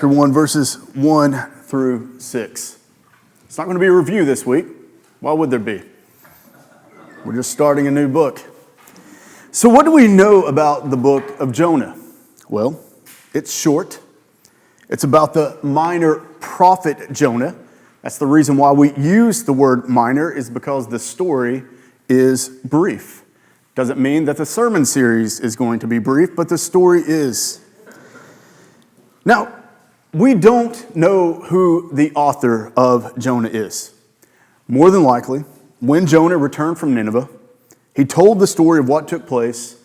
Chapter 1, verses 1 through 6. It's not going to be a review this week. Why would there be? We're just starting a new book. So what do we know about the book of Jonah? Well, it's short. It's about the minor prophet Jonah. That's the reason why we use the word minor, is because the story is brief. Doesn't mean that the sermon series is going to be brief, but the story is. Now, we don't know who the author of Jonah is. More than likely, when Jonah returned from Nineveh, he told the story of what took place,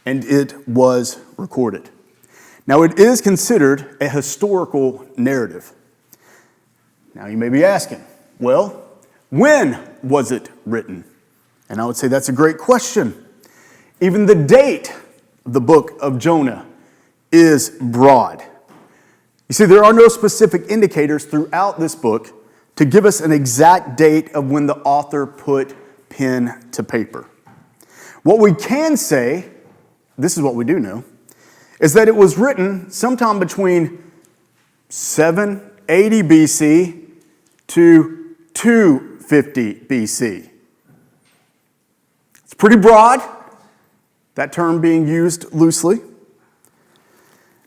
and it was recorded. Now, it is considered a historical narrative. Now, you may be asking, well, when was it written? And I would say that's a great question. Even the date of the book of Jonah is broad. You see, there are no specific indicators throughout this book to give us an exact date of when the author put pen to paper. What we can say, this is what we do know, is that it was written sometime between 780 BC to 250 BC. It's pretty broad, that term being used loosely.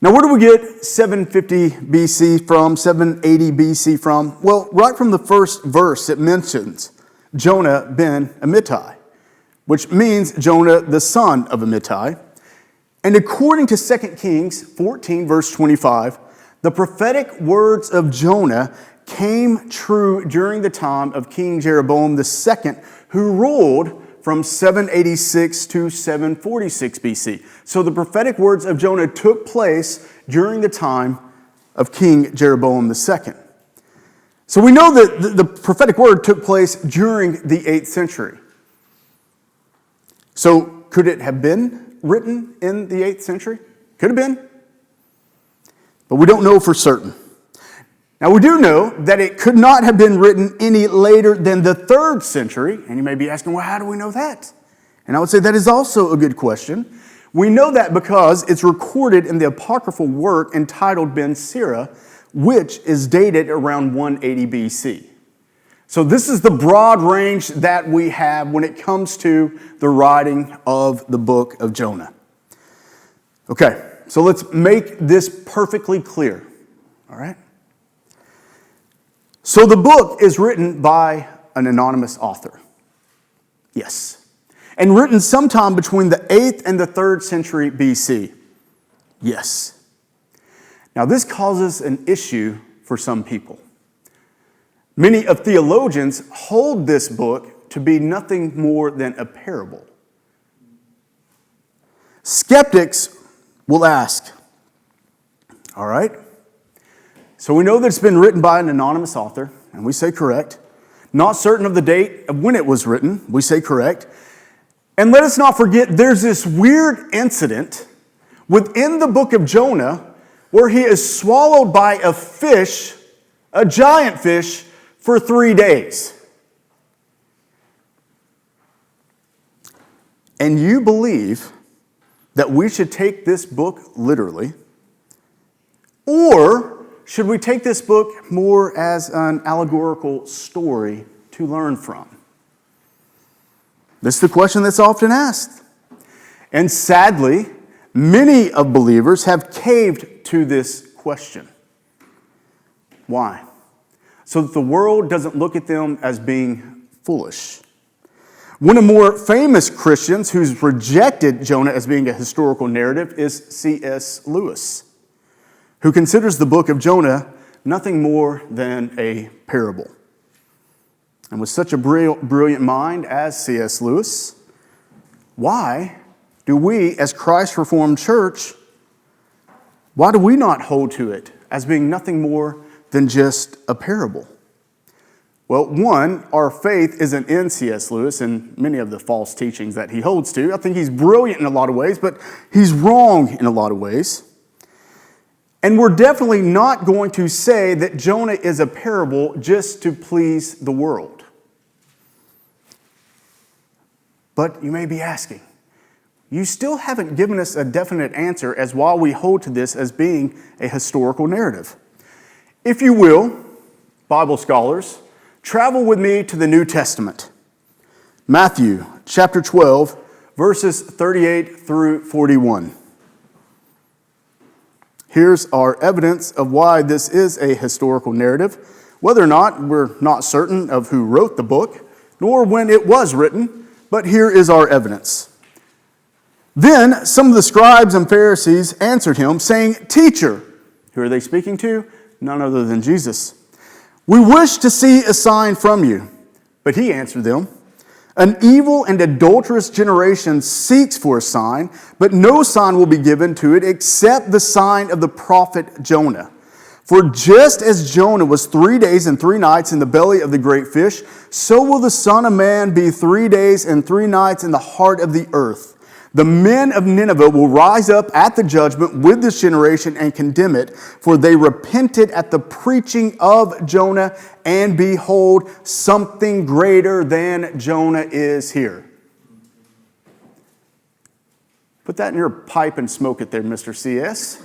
Now, where do we get 750 BC from, 780 BC from? Well, right from the first verse, it mentions Jonah ben Amittai, which means Jonah, the son of Amittai. And according to 2 Kings 14, verse 25, the prophetic words of Jonah came true during the time of King Jeroboam II, who ruled from 786 to 746 BC. So the prophetic words of Jonah took place during the time of King Jeroboam II. So we know that the prophetic word took place during the 8th century. So could it have been written in the 8th century? Could have been. But we don't know for certain. Now, we do know that it could not have been written any later than the 3rd century. And you may be asking, well, how do we know that? And I would say that is also a good question. We know that because it's recorded in the apocryphal work entitled Ben Sira, which is dated around 180 BC. So this is the broad range that we have when it comes to the writing of the book of Jonah. Okay, so let's make this perfectly clear. All right? So the book is written by an anonymous author. Yes. And written sometime between the 8th and the 3rd century BC. Yes. Now this causes an issue for some people. Many of theologians hold this book to be nothing more than a parable. Skeptics will ask, all right, so we know that it's been written by an anonymous author, and we say correct. Not certain of the date of when it was written, we say correct. And let us not forget, there's this weird incident within the book of Jonah where he is swallowed by a fish, a giant fish, for 3 days. And you believe that we should take this book literally, or should we take this book more as an allegorical story to learn from? This is the question that's often asked. And sadly, many of believers have caved to this question. Why? So that the world doesn't look at them as being foolish. One of the more famous Christians who's rejected Jonah as being a historical narrative is C.S. Lewis, who considers the book of Jonah nothing more than a parable. And with such a brilliant mind as C.S. Lewis, why do we, as Christ Reformed Church, why do we not hold to it as being nothing more than just a parable? Well, one, our faith isn't in C.S. Lewis and many of the false teachings that he holds to. I think he's brilliant in a lot of ways, but he's wrong in a lot of ways. And we're definitely not going to say that Jonah is a parable just to please the world. But you may be asking, you still haven't given us a definite answer as why we hold to this as being a historical narrative. If you will, Bible scholars, travel with me to the New Testament. Matthew chapter 12, verses 38 through 41. Here's our evidence of why this is a historical narrative. Whether or not, we're not certain of who wrote the book, nor when it was written, but here is our evidence. Then some of the scribes and Pharisees answered him, saying, "Teacher," who are they speaking to? None other than Jesus. "We wish to see a sign from you." But he answered them, "An evil and adulterous generation seeks for a sign, but no sign will be given to it except the sign of the prophet Jonah. For just as Jonah was 3 days and 3 nights in the belly of the great fish, so will the Son of Man be 3 days and 3 nights in the heart of the earth. The men of Nineveh will rise up at the judgment with this generation and condemn it, for they repented at the preaching of Jonah, and behold, something greater than Jonah is here." Put that in your pipe and smoke it there, Mr. C.S.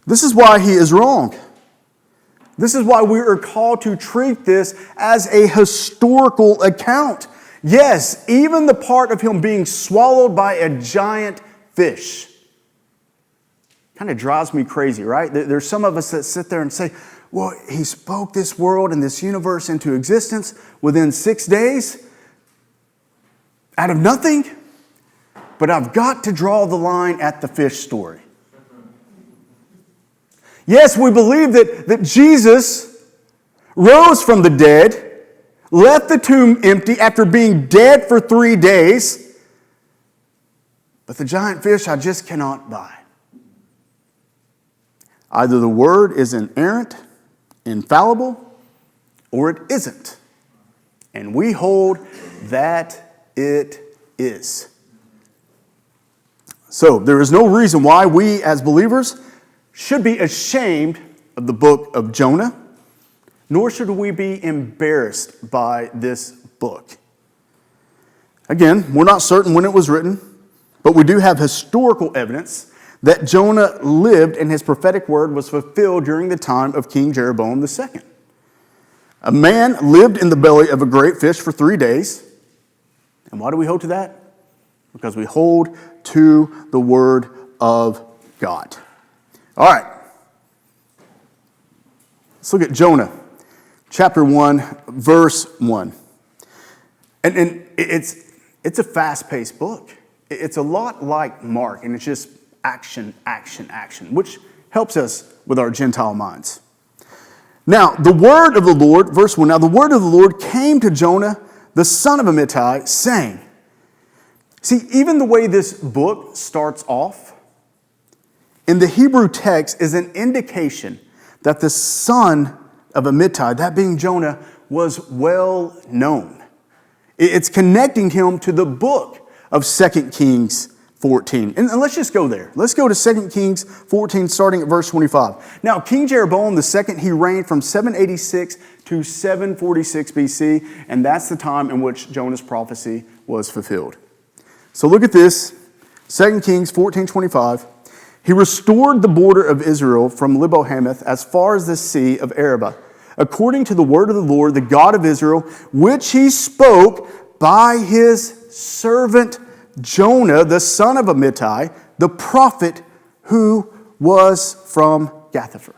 This is why he is wrong. This is why we are called to treat this as a historical account. Yes, even the part of him being swallowed by a giant fish. Kind of drives me crazy, right? There's some of us that sit there and say, well, he spoke this world and this universe into existence within 6 days out of nothing. But I've got to draw the line at the fish story. Yes, we believe that Jesus rose from the dead, left the tomb empty after being dead for 3 days. But the giant fish I just cannot buy. Either the word is inerrant, infallible, or it isn't. And we hold that it is. So there is no reason why we as believers should be ashamed of the book of Jonah, nor should we be embarrassed by this book. Again, we're not certain when it was written, but we do have historical evidence that Jonah lived and his prophetic word was fulfilled during the time of King Jeroboam II. A man lived in the belly of a great fish for 3 days. And why do we hold to that? Because we hold to the word of God. All right. Let's look at Jonah. Chapter 1, verse 1. And it's a fast-paced book. It's a lot like Mark, and it's just action, action, action, which helps us with our Gentile minds. Now, the word of the Lord, verse 1, now the word of the Lord came to Jonah, the son of Amittai, saying. See, even the way this book starts off, in the Hebrew text is an indication that the son of Amittai, that being Jonah, was well known. It's connecting him to the book of 2 Kings 14. And let's just go there. Let's go to 2 Kings 14, starting at verse 25. Now, King Jeroboam II, he reigned from 786 to 746 BC, and that's the time in which Jonah's prophecy was fulfilled. So look at this, 2 Kings 14:25. He restored the border of Israel from Lebo-Hamath as far as the sea of Arabah, according to the word of the Lord, the God of Israel, which he spoke by his servant Jonah, the son of Amittai, the prophet who was from Gath-hepher.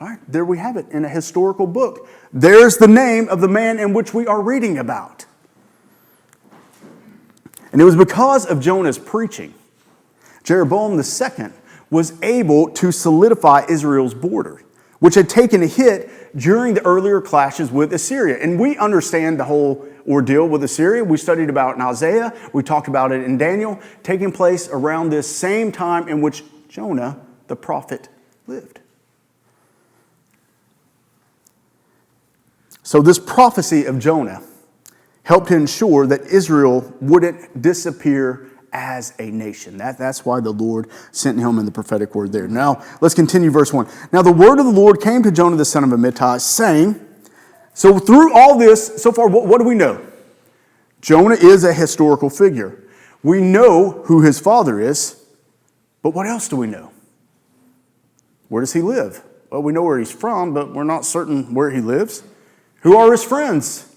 All right, there we have it in a historical book. There's the name of the man in which we are reading about. And it was because of Jonah's preaching, Jeroboam II was able to solidify Israel's border, which had taken a hit during the earlier clashes with Assyria. And we understand the whole ordeal with Assyria. We studied about it in Isaiah. We talked about it in Daniel, taking place around this same time in which Jonah, the prophet, lived. So this prophecy of Jonah helped to ensure that Israel wouldn't disappear as a nation. That's why the Lord sent him in the prophetic word there. Now, let's continue verse 1. Now, the word of the Lord came to Jonah, the son of Amittai, saying, so through all this, so far, what do we know? Jonah is a historical figure. We know who his father is, but what else do we know? Where does he live? Well, we know where he's from, but we're not certain where he lives. Who are his friends?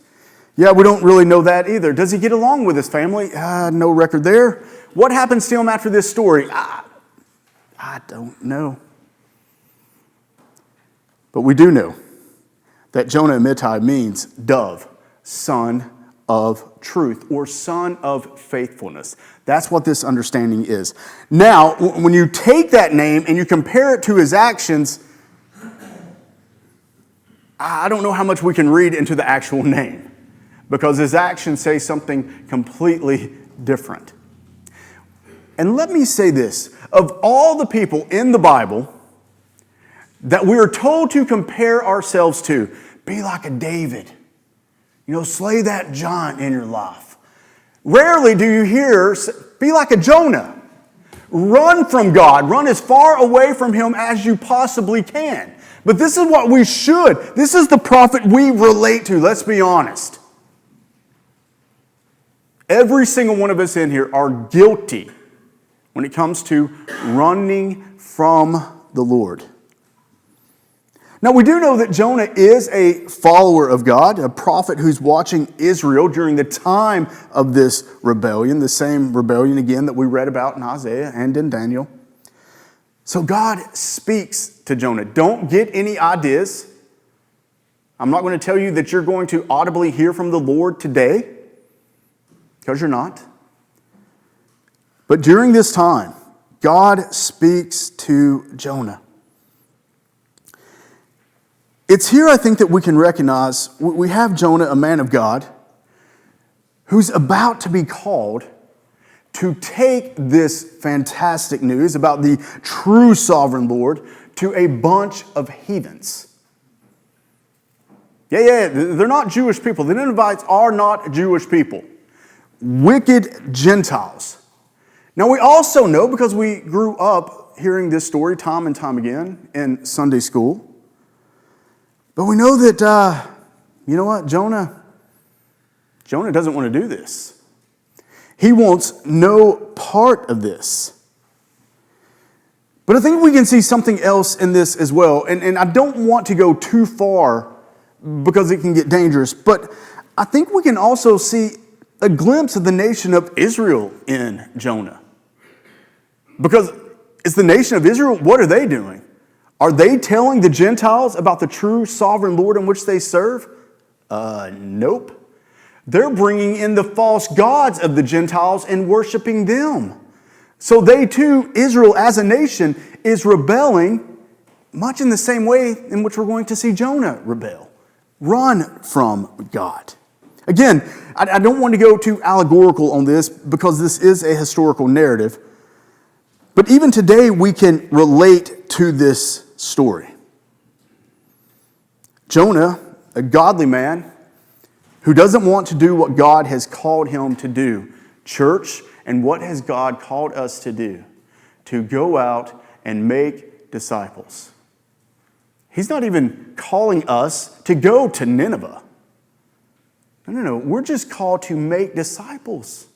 Yeah, we don't really know that either. Does he get along with his family? No record there. What happens to him after this story? I don't know. But we do know that Jonah Amittai means dove, son of truth, or son of faithfulness. That's what this understanding is. Now, when you take that name and you compare it to his actions, I don't know how much we can read into the actual name, because his actions say something completely different. And let me say this, of all the people in the Bible that we are told to compare ourselves to, be like a David. Slay that giant in your life. Rarely do you hear, be like a Jonah. Run from God. Run as far away from him as you possibly can. But this is what we should. This is the prophet we relate to. Let's be honest. Every single one of us in here are guilty when it comes to running from the Lord. Now, we do know that Jonah is a follower of God, a prophet who's watching Israel during the time of this rebellion, the same rebellion again that we read about in Isaiah and in Daniel. So God speaks to Jonah. Don't get any ideas. I'm not going to tell you that you're going to audibly hear from the Lord today, because you're not. But during this time, God speaks to Jonah. It's here, I think, that we can recognize we have Jonah, a man of God, who's about to be called to take this fantastic news about the true sovereign Lord to a bunch of heathens. Yeah, they're not Jewish people. The Ninevites are not Jewish people. Wicked Gentiles. Now, we also know, because we grew up hearing this story time and time again in Sunday school, but we know that, Jonah doesn't want to do this. He wants no part of this. But I think we can see something else in this as well. And I don't want to go too far because it can get dangerous. But I think we can also see a glimpse of the nation of Israel in Jonah. Because it's the nation of Israel, what are they doing? Are they telling the Gentiles about the true sovereign Lord in which they serve? Nope. They're bringing in the false gods of the Gentiles and worshiping them. So they too, Israel as a nation, is rebelling much in the same way in which we're going to see Jonah rebel. Run from God. Again, I don't want to go too allegorical on this because this is a historical narrative. But even today we can relate to this story. Jonah, a godly man who doesn't want to do what God has called him to do. Church, and what has God called us to do? To go out and make disciples. He's not even calling us to go to Nineveh. No. We're just called to make disciples.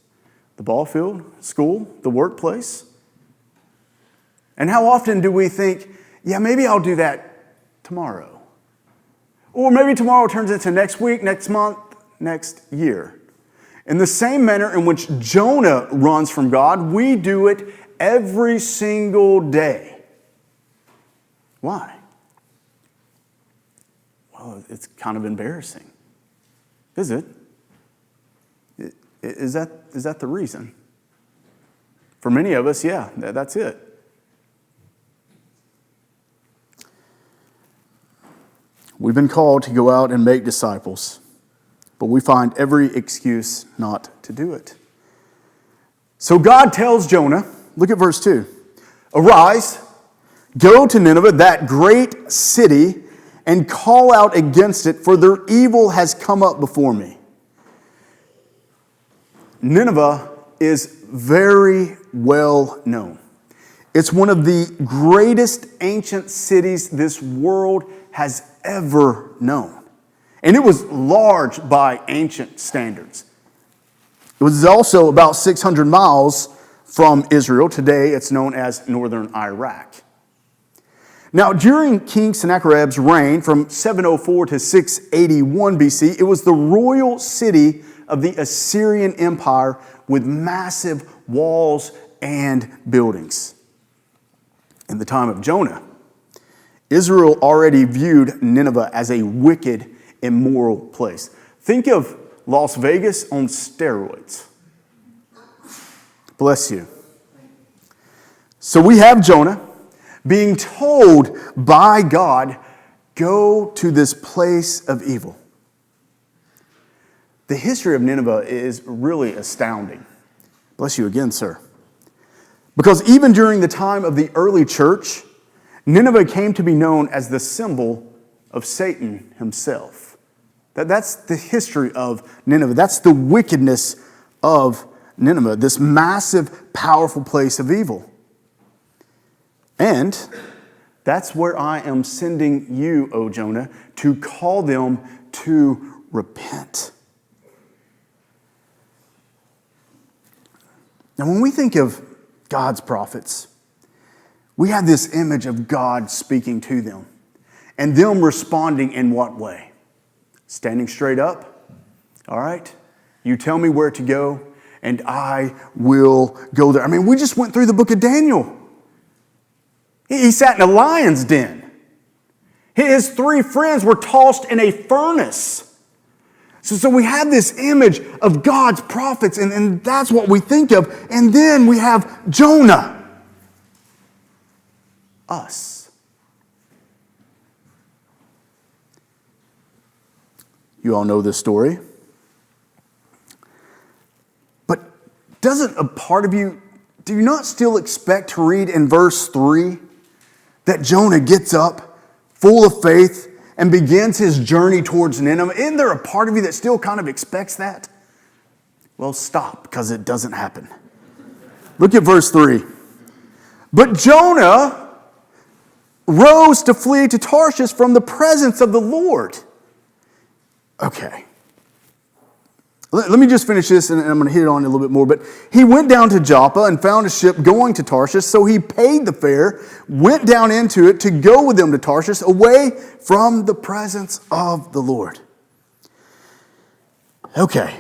The ball field, school, the workplace. And how often do we think, yeah, maybe I'll do that tomorrow. Or maybe tomorrow turns into next week, next month, next year. In the same manner in which Jonah runs from God, we do it every single day. Why? Well, it's kind of embarrassing. Is it? Is that the reason? For many of us, yeah, that's it. We've been called to go out and make disciples, but we find every excuse not to do it. So God tells Jonah, look at verse 2, "Arise, go to Nineveh, that great city, and call out against it, for their evil has come up before me." Nineveh is very well known. It's one of the greatest ancient cities this world has ever known. And it was large by ancient standards. It was also about 600 miles from Israel. Today it's known as northern Iraq. Now, during King Sennacherib's reign from 704 to 681 BC, it was the royal city of the Assyrian Empire with massive walls and buildings. In the time of Jonah, Israel already viewed Nineveh as a wicked, immoral place. Think of Las Vegas on steroids. Bless you. So we have Jonah being told by God, go to this place of evil. The history of Nineveh is really astounding. Bless you again, sir. Because even during the time of the early church, Nineveh came to be known as the symbol of Satan himself. That's the history of Nineveh. That's the wickedness of Nineveh, this massive, powerful place of evil. And that's where I am sending you, O Jonah, to call them to repent. Now, when we think of God's prophets, we have this image of God speaking to them and them responding in what way? Standing straight up. All right, you tell me where to go and I will go there. I mean, we just went through the book of Daniel. He sat in a lion's den. His 3 friends were tossed in a furnace. So we have this image of God's prophets, and that's what we think of. And then we have Jonah. Us. You all know this story. But doesn't a part of you, do you not still expect to read in verse 3 that Jonah gets up full of faith and begins his journey towards Nineveh? Isn't there a part of you that still kind of expects that? Well, stop, because it doesn't happen. Look at verse 3. But Jonah rose to flee to Tarshish from the presence of the Lord. Okay. Let me just finish this, and I'm going to hit it on a little bit more. But he went down to Joppa and found a ship going to Tarshish, so he paid the fare, went down into it to go with them to Tarshish, away from the presence of the Lord. Okay.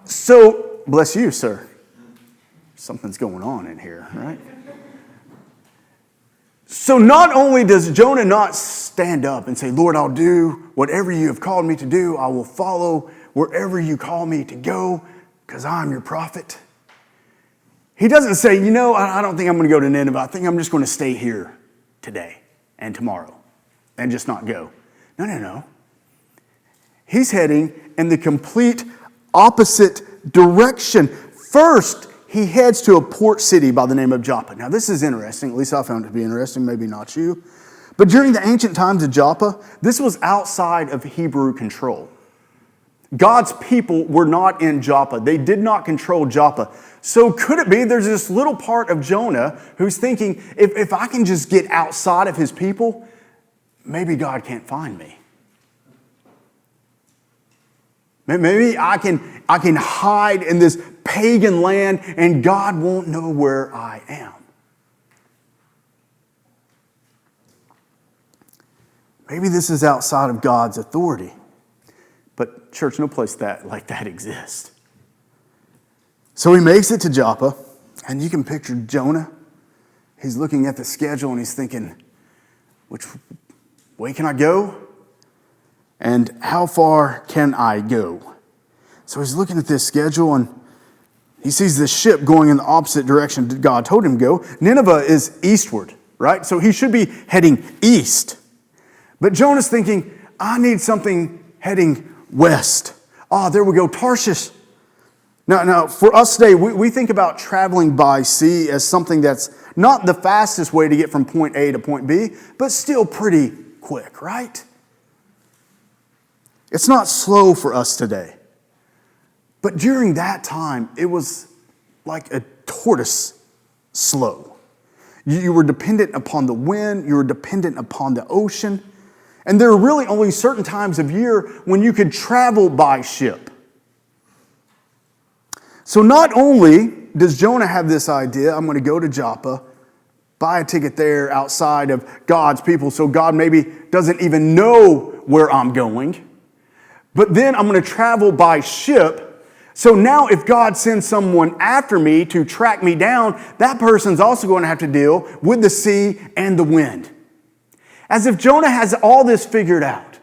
So, bless you, sir. Something's going on in here, right? So not only does Jonah not stand up and say, Lord, I'll do whatever you have called me to do. I will follow wherever you call me to go because I'm your prophet. He doesn't say, I don't think I'm going to go to Nineveh. I think I'm just going to stay here today and tomorrow and just not go. No. He's heading in the complete opposite direction. First, he heads to a port city by the name of Joppa. Now, this is interesting. At least I found it to be interesting. Maybe not you. But during the ancient times of Joppa, this was outside of Hebrew control. God's people were not in Joppa. They did not control Joppa. So could it be there's this little part of Jonah who's thinking, if I can just get outside of his people, maybe God can't find me. Maybe I can hide in this pagan land and God won't know where I am. Maybe this is outside of God's authority. But church, no place like that exists. So he makes it to Joppa, and you can picture Jonah. He's looking at the schedule and he's thinking, which way can I go? And how far can I go? So he's looking at this schedule and he sees this ship going in the opposite direction that God told him to go. Nineveh is eastward, right? So he should be heading east. But Jonah's thinking, I need something heading west. There we go, Tarshish. Now, for us today, we think about traveling by sea as something that's not the fastest way to get from point A to point B, but still pretty quick, right? It's not slow for us today. But during that time, it was like a tortoise slow. You were dependent upon the wind. You were dependent upon the ocean. And there are really only certain times of year when you could travel by ship. So not only does Jonah have this idea, I'm going to go to Joppa buy a ticket there outside of God's people so God maybe doesn't even know where I'm going. But then I'm going to travel by ship. So now if God sends someone after me to track me down, that person's also going to have to deal with the sea and the wind. As if Jonah has all this figured out.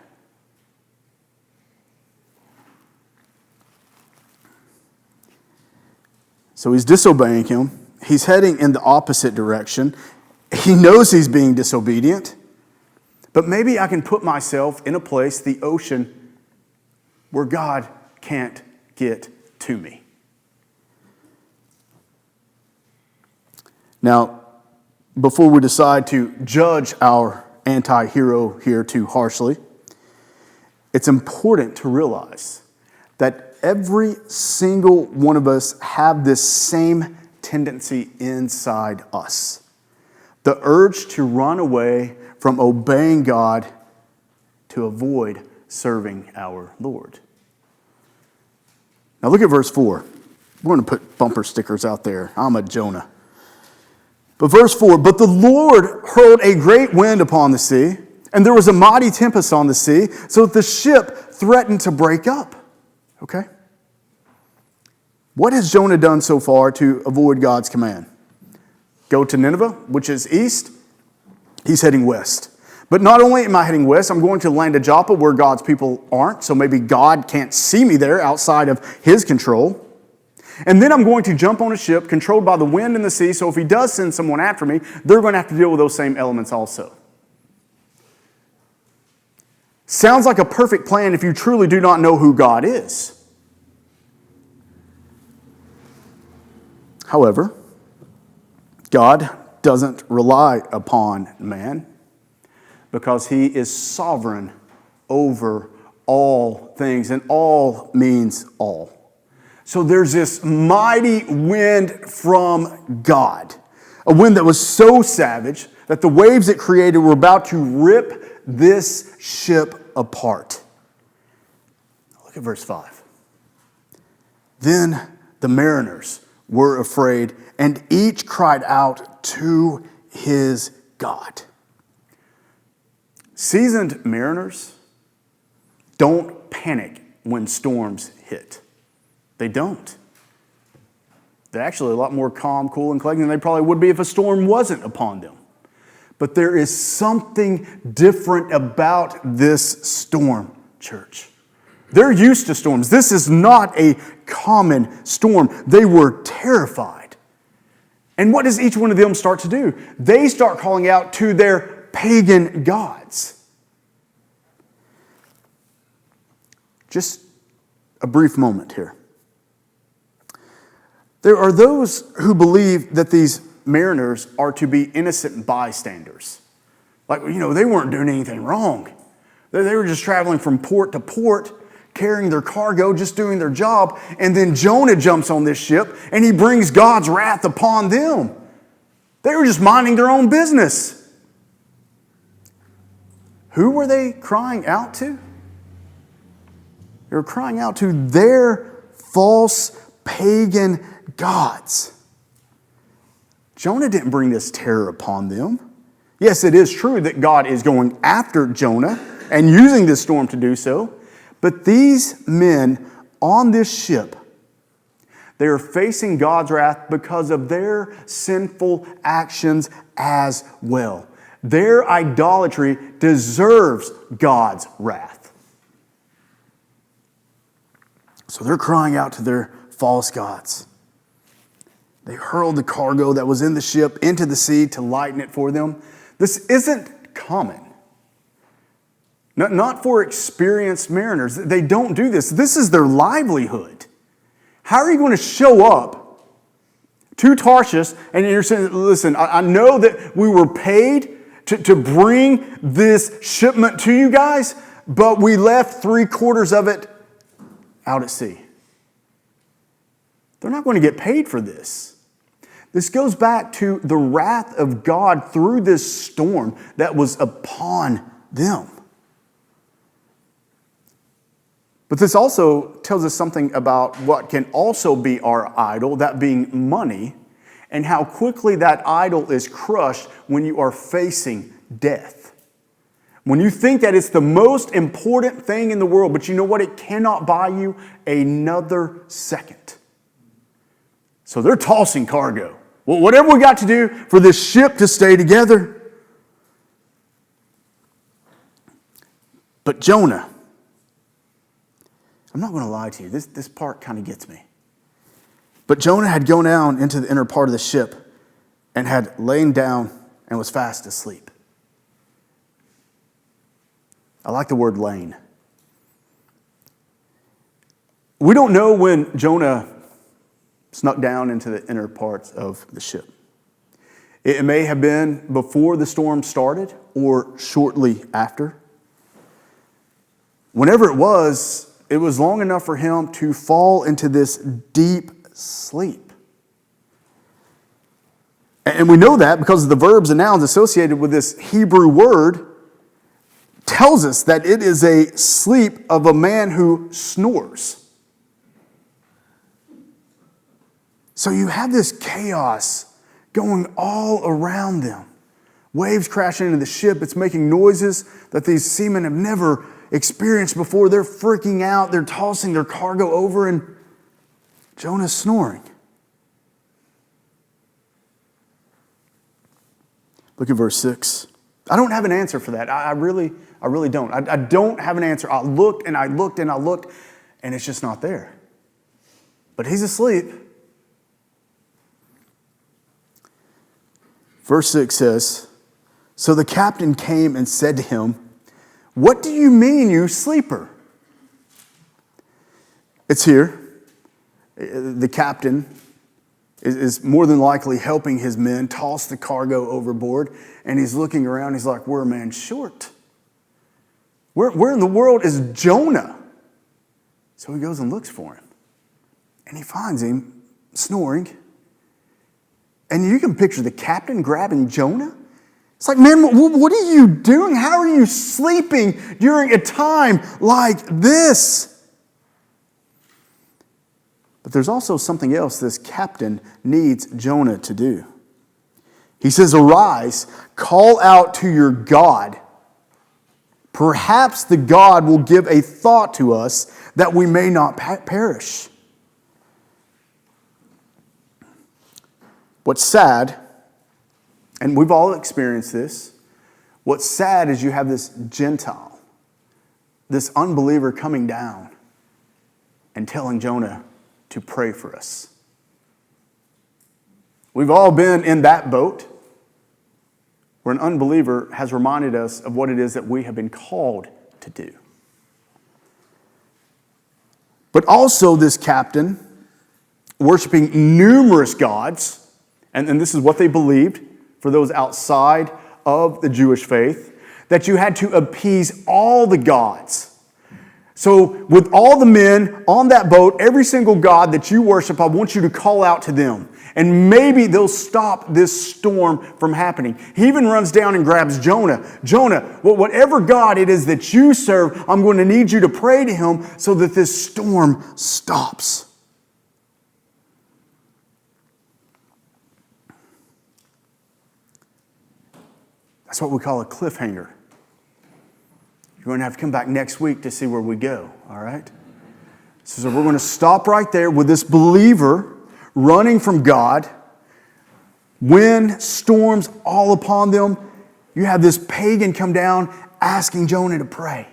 So he's disobeying him. He's heading in the opposite direction. He knows he's being disobedient. But maybe I can put myself in a place, the ocean, where God can't get to me. Now, before we decide to judge our anti-hero here too harshly, it's important to realize that every single one of us have this same tendency inside us. The urge to run away from obeying God to avoid serving our Lord. Now look at verse 4. We're going to put bumper stickers out there. I'm a Jonah. But verse 4, but the Lord hurled a great wind upon the sea, and there was a mighty tempest on the sea, so that the ship threatened to break up. Okay? What has Jonah done so far to avoid God's command? Go to Nineveh, which is east. He's heading west. But not only am I heading west, I'm going to the land of Joppa where God's people aren't, so maybe God can't see me there outside of his control. And then I'm going to jump on a ship controlled by the wind and the sea, so if he does send someone after me, they're going to have to deal with those same elements also. Sounds like a perfect plan if you truly do not know who God is. However, God doesn't rely upon man because he is sovereign over all things, and all means all. So there's this mighty wind from God, a wind that was so savage that the waves it created were about to rip this ship apart. Look at verse 5. Then the mariners were afraid, and each cried out to his God. Seasoned mariners don't panic when storms hit. They don't. They're actually a lot more calm, cool, and collected than they probably would be if a storm wasn't upon them. But there is something different about this storm, church. They're used to storms. This is not a common storm. They were terrified. And what does each one of them start to do? They start calling out to their pagan gods. Just a brief moment here. There are those who believe that these mariners are to be innocent bystanders. Like, they weren't doing anything wrong. They were just traveling from port to port, carrying their cargo, just doing their job. And then Jonah jumps on this ship and he brings God's wrath upon them. They were just minding their own business. Who were they crying out to? They were crying out to their false pagan gods. Jonah didn't bring this terror upon them. Yes, it is true that God is going after Jonah and using this storm to do so. But these men on this ship, they are facing God's wrath because of their sinful actions as well. Their idolatry deserves God's wrath. So they're crying out to their false gods. They hurled the cargo that was in the ship into the sea to lighten it for them. This isn't common. Not for experienced mariners. They don't do this. This is their livelihood. How are you going to show up to Tarshish and you're saying, listen, I know that we were paid to bring this shipment to you guys, but we left 3/4 of it out at sea. They're not going to get paid for this. This goes back to the wrath of God through this storm that was upon them. But this also tells us something about what can also be our idol, that being money, and how quickly that idol is crushed when you are facing death. When you think that it's the most important thing in the world, but you know what? It cannot buy you another second. So they're tossing cargo. Well, whatever we got to do for this ship to stay together. But Jonah, I'm not going to lie to you. This part kind of gets me. But Jonah had gone down into the inner part of the ship and had lain down and was fast asleep. I like the word lain. We don't know when Jonah snuck down into the inner parts of the ship. It may have been before the storm started or shortly after. Whenever it was long enough for him to fall into this deep sleep. And we know that because the verbs and nouns associated with this Hebrew word tells us that it is a sleep of a man who snores. So you have this chaos going all around them. Waves crashing into the ship. It's making noises that these seamen have never experienced before. They're freaking out. They're tossing their cargo over, and Jonah's snoring. Look at verse 6. I don't have an answer for that. I really don't. I don't have an answer. I looked and I looked and I looked, and it's just not there. But he's asleep. Verse 6 says, "So the captain came and said to him, 'What do you mean, you sleeper?'" It's here. The captain is more than likely helping his men toss the cargo overboard, and he's looking around. He's like, "We're a man short. Where in the world is Jonah?" So he goes and looks for him, and he finds him snoring. And you can picture the captain grabbing Jonah. It's like, "Man, what are you doing? How are you sleeping during a time like this?" But there's also something else this captain needs Jonah to do. He says, "Arise, call out to your God. Perhaps the God will give a thought to us that we may not perish." What's sad, and we've all experienced this, what's sad is you have this Gentile, this unbeliever coming down and telling Jonah to pray for us. We've all been in that boat where an unbeliever has reminded us of what it is that we have been called to do. But also this captain, worshiping numerous gods, and this is what they believed for those outside of the Jewish faith, that you had to appease all the gods. So with all the men on that boat, every single god that you worship, I want you to call out to them. And maybe they'll stop this storm from happening. He even runs down and grabs Jonah. "Jonah, whatever God it is that you serve, I'm going to need you to pray to him so that this storm stops." That's what we call a cliffhanger. You're going to have to come back next week to see where we go, all right? So we're going to stop right there with this believer running from God. Wind, storms all upon them. You have this pagan come down asking Jonah to pray.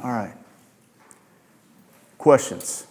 All right. Questions?